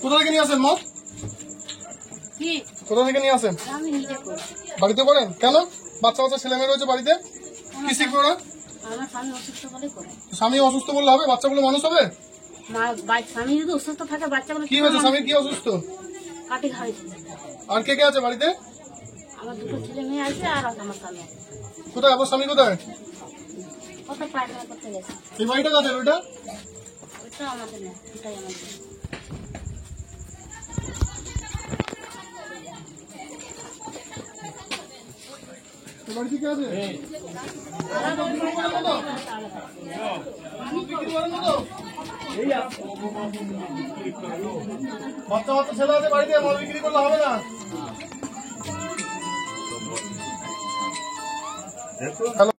কোথা থেকে নিয়ে আসেন মদ? কোথা থেকে নিয়ে আসেন? বাড়িতে করেন? কেন? বাচ্চা বাচ্চা ছেলে মেয়ে রয়েছে বাড়িতে, কি শিখবো না? স্বামী অসুস্থ বললে হবে? বাচ্চাগুলো মানুষ হবে? স্বামী যদি অসুস্থ থাকে বাচ্চাগুলো কি হয়েছে? স্বামী কি অসুস্থ? আর কে কে আছে বাড়িতে? আমার দুটো ছেলে মেয়ে আছে আর আমার স্বামী। কোথায় আপনার স্বামী? কোথায়? কত পায়খানা করতে গেছে। এই বাড়িটা কাদের? ওইটা ওইটা আমাদের না, ওটাই আমাদের। বাড়িতে কে আছে? বাচ্চা বাচ্চা ছেলে আছে বাড়িতে, মদ বিক্রি করলে হবে না।